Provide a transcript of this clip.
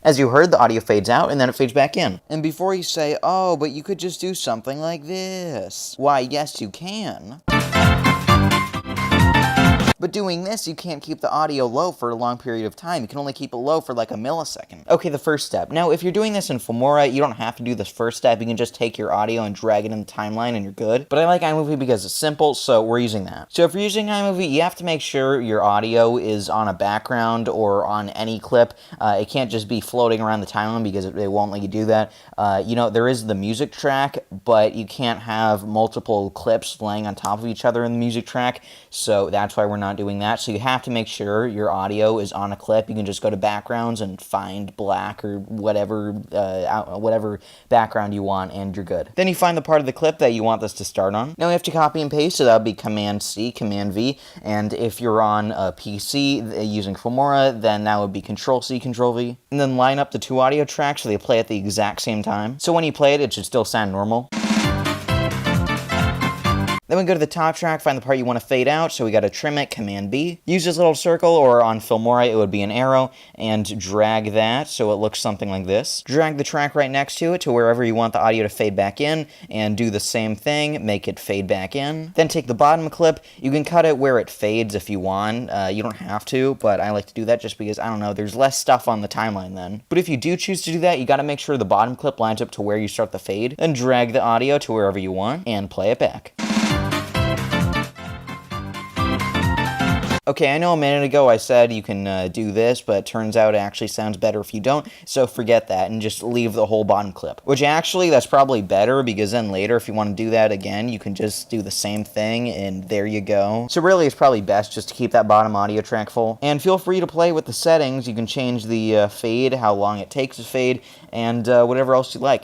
As you heard, the audio fades out and then it fades back in. And before you say, oh, but you could just do something like this. Why, yes, you can. But doing this, you can't keep the audio low for a long period of time. You can only keep it low for like a millisecond. Okay, the first step. Now, if you're doing this in Filmora, you don't have to do this first step. You can just take your audio and drag it in the timeline and you're good. But I like iMovie because it's simple, so we're using that. So if you're using iMovie, you have to make sure your audio is on a background or on any clip. It can't just be floating around the timeline because it won't let you do that. You know, there is the music track, but you can't have multiple clips laying on top of each other in the music track, so that's why we're not doing that. So you have to make sure your audio is on a clip. You can just go to backgrounds and find black or whatever background you want, and you're good. Then you find the part of the clip that you want this to start on. Now you have to copy and paste, so that would be Command-C, Command-V, and if you're on a PC using Filmora, then that would be Control-C, Control-V, and then line up the two audio tracks so they play at the exact same time. So when you play it, it should still sound normal. Then we go to the top track, find the part you want to fade out, so we got to trim it, Command-B. Use this little circle, or on Filmora it would be an arrow, and drag that so it looks something like this. Drag the track right next to it to wherever you want the audio to fade back in, and do the same thing, make it fade back in. Then take the bottom clip, you can cut it where it fades if you want. You don't have to, but I like to do that just because, I don't know, there's less stuff on the timeline then. But if you do choose to do that, you got to make sure the bottom clip lines up to where you start the fade, then drag the audio to wherever you want, and play it back. Okay, I know a minute ago I said you can do this, but it turns out it actually sounds better if you don't, so forget that and just leave the whole bottom clip. Which actually, that's probably better, because then later, if you want to do that again, you can just do the same thing, and there you go. So really, it's probably best just to keep that bottom audio track full. And feel free to play with the settings. You can change the fade, how long it takes to fade, and whatever else you like.